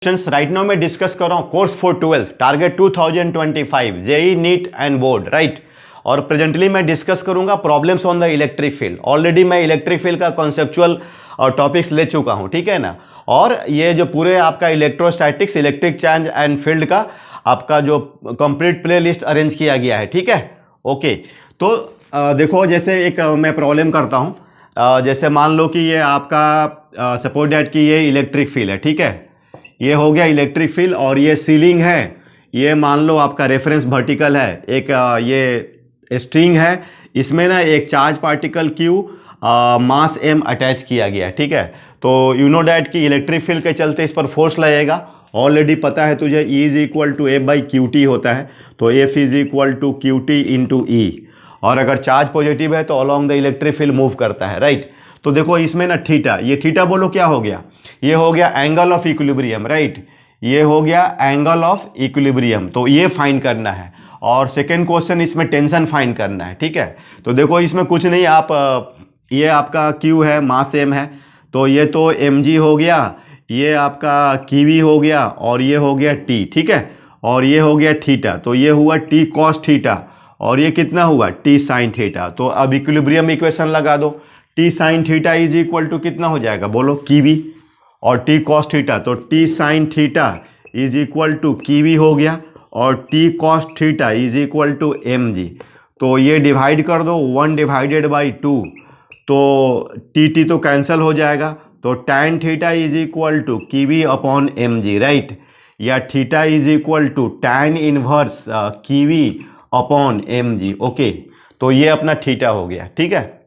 Right now मैं discuss कर रहा हूँ course for 12 target 2025 JEE NEET and board right. और प्रेजेंटली मैं डिस्कस करूंगा problems on the electric field. Already मैं इलेक्ट्रिक फील्ड का कॉन्सेप्चुअल टॉपिक्स ले चुका हूं, ठीक है ना। और ये जो पूरे आपका electrostatics electric charge and field का आपका जो कंप्लीट प्ले लिस्ट अरेंज किया गया है, ठीक है। ओके, तो देखो जैसे एक मैं प्रॉब्लम करता हूँ। जैसे मान लो कि ये आपका सपोज दैट कि ये इलेक्ट्रिक फील्ड है, ठीक है। ये हो गया इलेक्ट्रिक फील्ड और ये सीलिंग है। ये मान लो आपका रेफरेंस वर्टिकल है। एक ये स्ट्रिंग है, इसमें ना एक चार्ज पार्टिकल क्यू मास एम अटैच किया गया है, ठीक है। तो यू नो डैट कि इलेक्ट्रिक फील्ड के चलते इस पर फोर्स लगेगा। ऑलरेडी पता है तुझे E is equal to F by Q T होता है, तो F is equal to Q T into E. और अगर चार्ज पॉजिटिव है तो along the electric field move करता है, राइट। तो देखो इसमें ना थीटा, ये थीटा बोलो क्या हो गया, ये हो गया एंगल ऑफ इक्विलिब्रियम, राइट। ये हो गया एंगल ऑफ इक्विलिब्रियम, तो ये फाइंड करना है। और सेकेंड क्वेश्चन इसमें टेंशन फाइंड करना है, ठीक है। तो देखो इसमें कुछ नहीं, आप ये आपका Q है, मास m है, तो ये तो mg हो गया, ये आपका Kv हो गया और ये हो गया T, ठीक है। और ये हो गया थीटा, तो ये हुआ T cos थीटा और ये कितना हुआ T sin थीटा। तो अब इक्विलिब्रियम इक्वेशन लगा दो, T sin theta is equal to कितना हो जाएगा बोलो Kv, और T cos थीटा, तो T sin theta is equal to Kv हो गया और T cos theta is equal to mg। तो ये डिवाइड कर दो, 1 डिवाइडेड बाई 2, तो T तो कैंसिल हो जाएगा, तो tan theta is equal to Kv upon mg, right. या theta is equal to tan inverse Kv upon mg। Okay, तो ये अपना थीटा हो गया, ठीक है।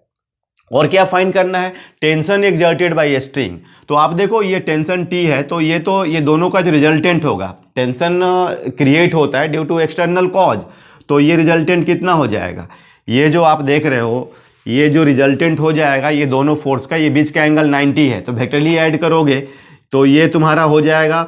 और क्या फाइंड करना है, टेंशन एक्सर्टेड बाय स्ट्रिंग। तो आप देखो ये टेंशन T है, तो ये दोनों का जो रिजल्टेंट होगा, टेंशन क्रिएट होता है ड्यू टू एक्सटर्नल कॉज, तो ये रिजल्टेंट कितना हो जाएगा, ये जो आप देख रहे हो ये जो रिजल्टेंट हो जाएगा ये दोनों फोर्स का, ये बीच का एंगल 90 है, तो वेक्टरली ऐड करोगे तो ये तुम्हारा हो जाएगा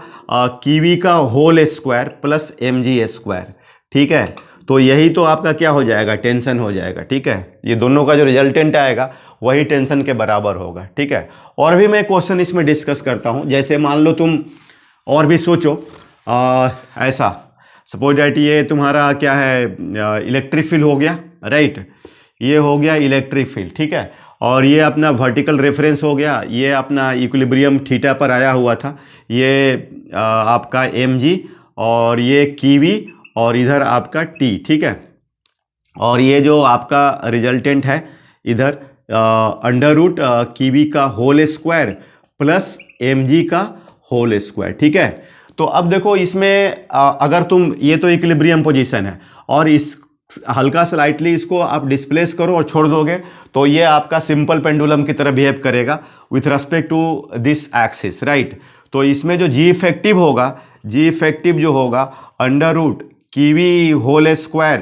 Kv का whole square plus mg square, ठीक है। तो यही तो आपका क्या हो जाएगा, टेंशन हो जाएगा, ठीक है। ये दोनों का जो रिजल्टेंट आएगा वही टेंशन के बराबर होगा, ठीक है। और भी मैं क्वेश्चन इसमें डिस्कस करता हूं। जैसे मान लो तुम और भी सोचो, ऐसा सपोज दैट ये तुम्हारा क्या है, इलेक्ट्रिक फील्ड हो गया, राइट। ये हो गया इलेक्ट्रिक फील्ड, ठीक है। और ये अपना वर्टिकल रेफरेंस हो गया, ये अपना इक्विलिब्रियम थीटा पर आया हुआ था, ये आपका mg और ये Kv और इधर आपका T, ठीक है। और ये जो आपका रिजल्टेंट है इधर अंडर रूट Kv का होल स्क्वायर प्लस mg का होल स्क्वायर, ठीक है। तो अब देखो इसमें अगर तुम, ये तो इक्विलिब्रियम पोजीशन है और इस हल्का स्लाइटली इसको आप डिस्प्लेस करो और छोड़ दोगे तो ये आपका सिंपल पेंडुलम की तरह बिहेव करेगा with respect to this axis, right. तो इसमें जो जी इफेक्टिव होगा, जी इफेक्टिव जो होगा under root Kv whole square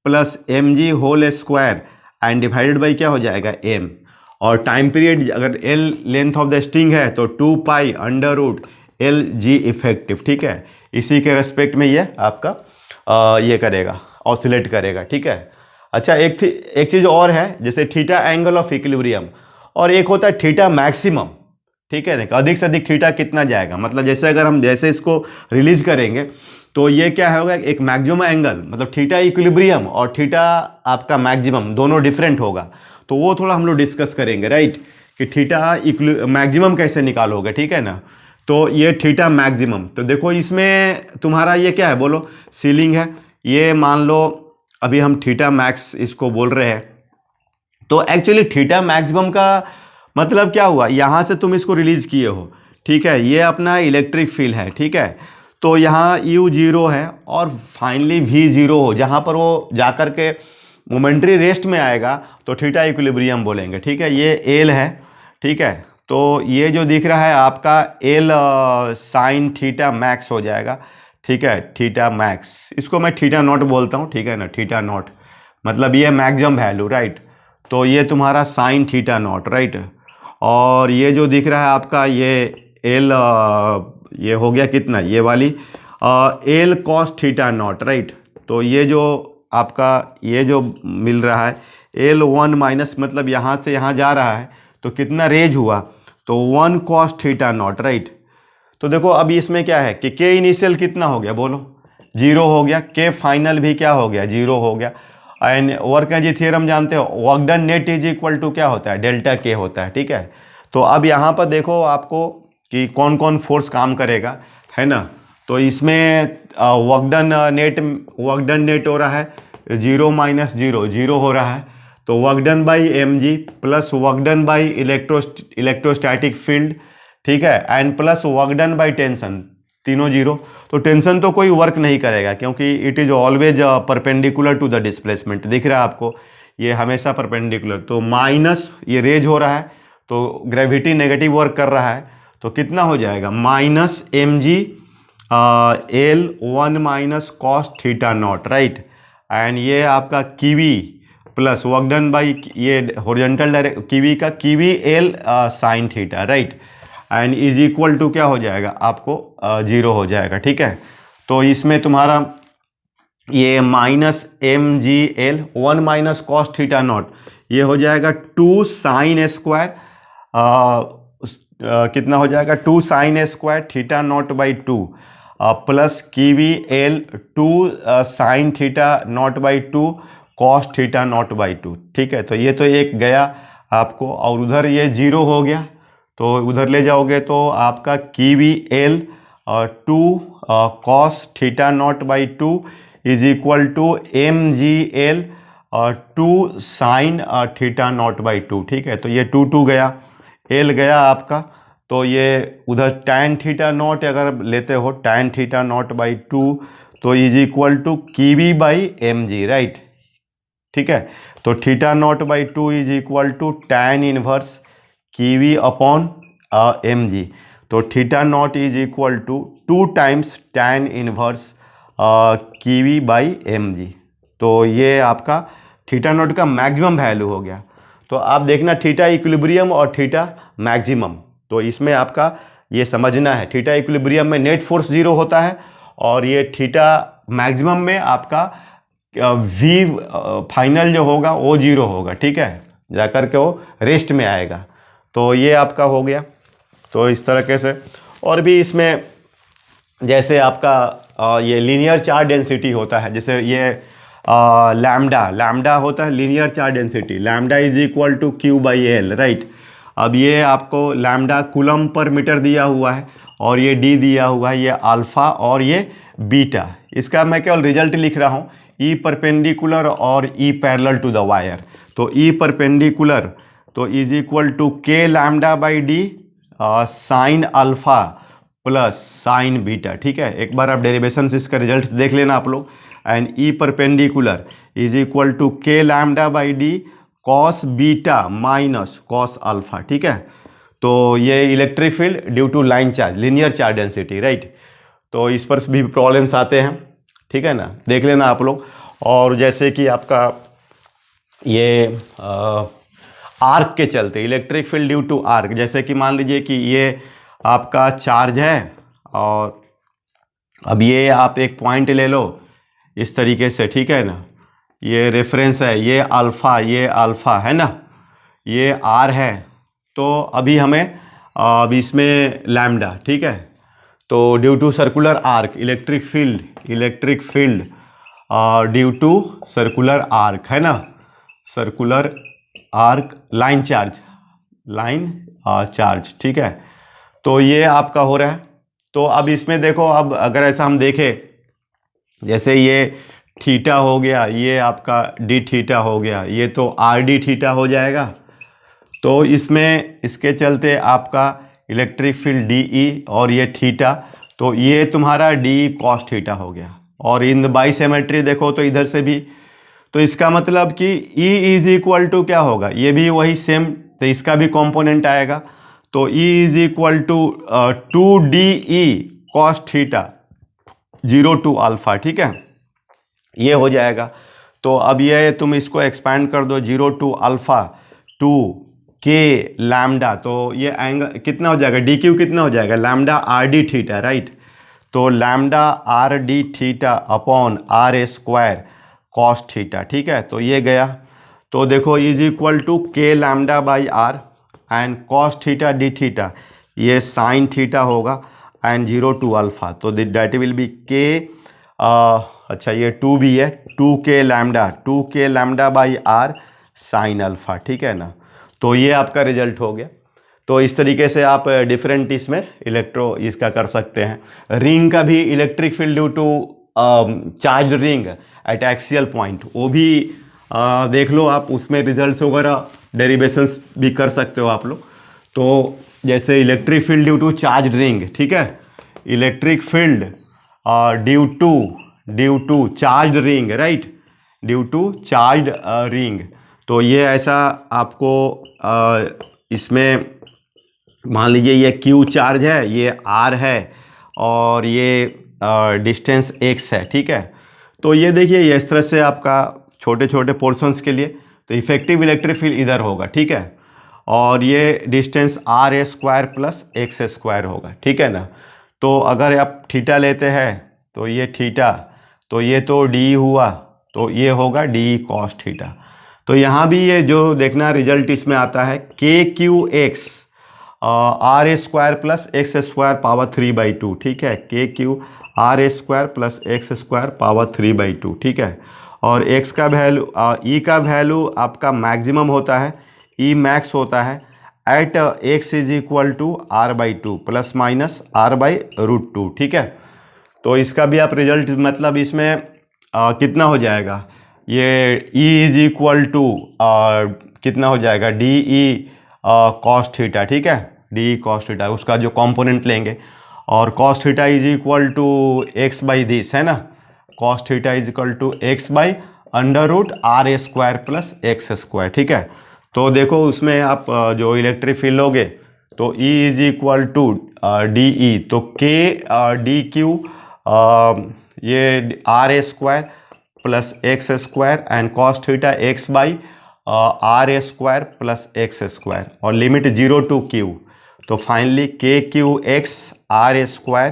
plus mg whole square and divided by क्या हो जाएगा m। और टाइम पीरियड अगर l length of the string है तो 2 pi under root L G effective, ठीक है। इसी के रेस्पेक्ट में ये आपका ये करेगा, ऑसिलेट करेगा, ठीक है। अच्छा, एक चीज़ और है, जैसे थीटा एंगल ऑफ इक्विलिब्रियम और एक होता है थीटा मैक्सिमम, ठीक है ना। अधिक से अधिक थीटा कितना जाएगा, मतलब जैसे अगर हम जैसे इसको रिलीज करेंगे तो ये क्या होगा, एक मैक्सिमम एंगल, मतलब थीटा इक्विलिब्रियम और थीटा आपका मैक्सिमम दोनों डिफरेंट होगा, तो वो थोड़ा हम लोग डिस्कस करेंगे, राइट। कि थीटा मैक्सिमम कैसे निकालोगे, ठीक है ना। तो ये थीटा मैक्सिमम, तो देखो इसमें तुम्हारा ये क्या है बोलो, सीलिंग है। ये मान लो अभी हम थीटा मैक्स इसको बोल रहे हैं, तो एक्चुअली थीटा मैक्सिमम का मतलब क्या हुआ, यहाँ से तुम इसको रिलीज किए हो, ठीक है। ये अपना इलेक्ट्रिक फील्ड है, ठीक है। तो यहाँ U0 है और फाइनली V0 हो, जहाँ पर वो जाकर के मोमेंट्री रेस्ट में आएगा तो थीटा इक्विलिब्रियम बोलेंगे, ठीक है। ये L है, ठीक है। तो ये जो दिख रहा है आपका L साइन थीटा मैक्स हो जाएगा, ठीक है। थीटा मैक्स, इसको मैं थीटा नॉट बोलता हूँ, ठीक है ना। थीटा नॉट मतलब ये मैक्सिमम वैल्यू, राइट। तो ये तुम्हारा साइन थीटा नॉट, राइट। और ये जो दिख रहा है आपका ये L, ये हो गया कितना, ये वाली L cos theta naught, right. तो ये जो आपका ये जो मिल रहा है L1 माइनस, मतलब यहाँ से यहाँ जा रहा है तो कितना रेज हुआ, तो 1 cos थीटा नॉट, राइट। तो देखो अभी इसमें क्या है कि के इनिशियल कितना हो गया बोलो, 0 हो गया, के फाइनल भी क्या हो गया, 0 हो गया। एंड वर्क एनर्जी थ्योरम जानते हो, work done net is equal to क्या होता है, डेल्टा के होता है, ठीक है। तो अब यहाँ पर देखो आपको कि कौन कौन फोर्स काम करेगा, है ना। तो इसमें वर्क डन नेट हो रहा है 0 माइनस 0 0 हो रहा है, तो work done by M G plus work done by electrostatic field, ठीक है, and plus work done by tension, तीनों 0। तो टेंशन तो कोई वर्क नहीं करेगा क्योंकि it is always perpendicular to the displacement, दिख रहा है आपको, ये हमेशा परपेंडिकुलर। तो माइनस ये रेज हो रहा है तो ग्रेविटी नेगेटिव वर्क कर रहा है, तो कितना हो जाएगा, minus M G L 1 minus cos theta naught, right. And ये आपका KV plus work done by ये हॉरिजॉन्टल डायरेक्ट कीवी का KV L sine theta, right, and is equal to क्या हो जाएगा आपको 0 हो जाएगा, ठीक है। तो इसमें तुम्हारा ये minus M G L 1 minus cos theta naught ये हो जाएगा 2 साइन स्क्वायर, कितना हो जाएगा 2 sine square theta naught by 2 plus kiwi L 2 sine theta not by 2 cos theta not by 2, ठीक है। तो ये तो एक गया आपको, और उधर ये 0 हो गया तो उधर ले जाओगे तो आपका KV L 2 cos theta not by 2 is equal to M G L 2 sine theta not by 2, ठीक है। तो ये 2 गया, एल गया आपका, तो ये उधर tan थीटा नॉट अगर लेते हो tan थीटा नॉट बाई 2 तो is equal to KV by M G, right, ठीक है। तो theta not by 2 is equal to tan inverse KV upon M G, तो theta not is equal to 2 times tan inverse KV by M G. तो ये आपका theta not का maximum value हो गया। तो आप देखना थीटा इक्विलिब्रियम और थीटा मैक्सिमम, तो इसमें आपका ये समझना है, थीटा इक्विलिब्रियम में नेट फोर्स 0 होता है और ये थीटा मैक्सिमम में आपका वी फाइनल जो होगा वो 0 होगा, ठीक है, जाकर के वो रेस्ट में आएगा। तो ये आपका हो गया। तो इस तरीके से और भी इसमें जैसे आपका ये लीनियर चार्ज डेंसिटी होता है, जैसे ये लैम्डा होता है linear charge density, lambda is equal to Q by L, right. अब ये आपको लैम्डा कूलम पर मीटर दिया हुआ है और ये डी दिया हुआ है, ये अल्फ़ा और ये बीटा। इसका मैं केवल रिजल्ट लिख रहा हूँ, ई परपेंडिकुलर और E parallel to the wire. तो ई परपेंडिकुलर तो is equal to K lambda by D sine alpha plus sine beta, ठीक है। एक बार आप डेरिवेशन से इसका रिजल्ट देख लेना आप लोग। And E perpendicular is equal to K lambda by D cos beta minus cos alpha, ठीक है। तो ये electric field due to line charge, linear charge density, right. तो इस पर भी प्रॉब्लम्स आते हैं, ठीक है ना, देख लेना आप लोग। और जैसे कि आपका ये आर्क के चलते electric field due to arc, जैसे कि मान लीजिए कि ये आपका चार्ज है और अब ये आप एक पॉइंट ले लो इस तरीके से, ठीक है ना, ये रेफरेंस है, ये अल्फ़ा है ना, ये आर है। तो अभी हमें अब इसमें लैम्डा, ठीक है। तो due to circular arc electric field due to circular arc, है ना, सर्कुलर आर्क लाइन चार्ज, ठीक है। तो ये आपका हो रहा है। तो अब इसमें देखो, अब अगर ऐसा हम देखें, जैसे ये थीटा हो गया, ये आपका डी थीटा हो गया, ये तो आर डी थीटा हो जाएगा। तो इसमें इसके चलते आपका इलेक्ट्रिक फील्ड डी ई और ये थीटा, तो ये तुम्हारा डी कॉस थीटा हो गया। और इन बाई सिमेट्री देखो तो इधर से भी, तो इसका मतलब कि E इज इक्वल टू क्या होगा, ये भी वही सेम, तो इसका भी कंपोनेंट आएगा। तो E is equal to 2DE cos theta 0 to alpha, ठीक है, ये हो जाएगा। तो अब ये तुम इसको एक्सपैंड कर दो 0 टू अल्फ़ा 2 के लैम्डा, तो ये एंगल कितना हो जाएगा, डी क्यू कितना हो जाएगा, lambda R D theta, right. तो lambda R D theta upon R square cos theta, ठीक है। तो ये गया, तो देखो is equal to K lambda by R and cos theta D theta, ये साइन थीटा होगा एंड 0 टू अल्फा, तो दैट विल बी के, अच्छा ये 2 भी है, 2k lambda by R sine alpha, ठीक है ना। तो ये आपका रिजल्ट हो गया। तो इस तरीके से आप डिफरेंट इसमें इसका कर सकते हैं। रिंग का भी electric field due to charge ring at axial point, वो भी देख लो आप, उसमें रिजल्ट्स वगैरह डेरिवेशंस भी कर सकते हो आप लोग। तो जैसे electric field due to charge ring, ठीक है, electric field due to charge ring, right, due to charge ring. तो ये ऐसा आपको इसमें मान लीजिए ये Q चार्ज है, ये R है, और ये डिस्टेंस x है, ठीक है। तो ये देखिए ये इस तरह से आपका छोटे छोटे पोर्शंस के लिए, तो इफेक्टिव इलेक्ट्रिक फील्ड इधर होगा, ठीक है, और ये distance RA square plus X square होगा, ठीक है ना। तो अगर आप थीटा लेते हैं तो ये थीटा, तो ये तो d हुआ, तो ये होगा d cos थीटा। तो यहाँ भी ये जो देखना रिजल्ट इसमें आता है KQX RA square plus X square power 3/2, ठीक है, KQ RA square plus X square power 3/2, ठीक है। और x का वैल्यू E का वैल्यू आपका मैक्सिमम होता है, E मैक्स होता है at x is equal to R/2 plus minus R/√2, ठीक है। तो इसका भी आप रिजल्ट मतलब इसमें कितना हो जाएगा, ये E इज इक्वल टू कितना हो जाएगा, DE कॉस थीटा, ठीक है, DE कॉस थीटा, उसका जो कंपोनेंट लेंगे, और cos theta is equal to X by this, है ना, cos theta is equal to X by √RA square plus X square, ठीक है। तो देखो उसमें आप जो इलेक्ट्रिक फील्ड लोगे तो E is equal to DE, तो K DQ ये RA square plus X square and cos theta X by RA square plus X square, और लिमिट 0 टू Q, तो finally KQX RA square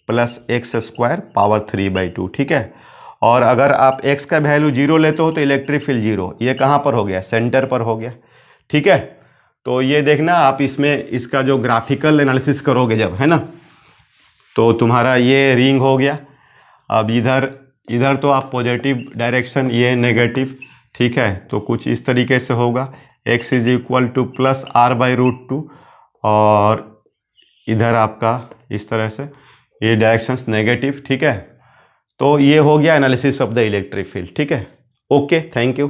plus X square power 3/2, ठीक है। और अगर आप x का वैल्यू 0 लेते हो तो इलेक्ट्रिक फील्ड 0, ये कहाँ पर हो गया, सेंटर पर हो गया, ठीक है। तो ये देखना आप इसमें इसका जो ग्राफिकल एनालिसिस करोगे जब, है ना, तो तुम्हारा ये रिंग हो गया। अब इधर तो आप पॉजिटिव डायरेक्शन, ये नेगेटिव, ठीक है। तो कुछ इस तरीके से होगा, x is equal two plus R/√2, और इधर आपका इस तरह से ये डायरेक्शंस नेगेटिव, ठीक है। तो ये हो गया analysis of the electric field, ठीक है। Okay, thank you.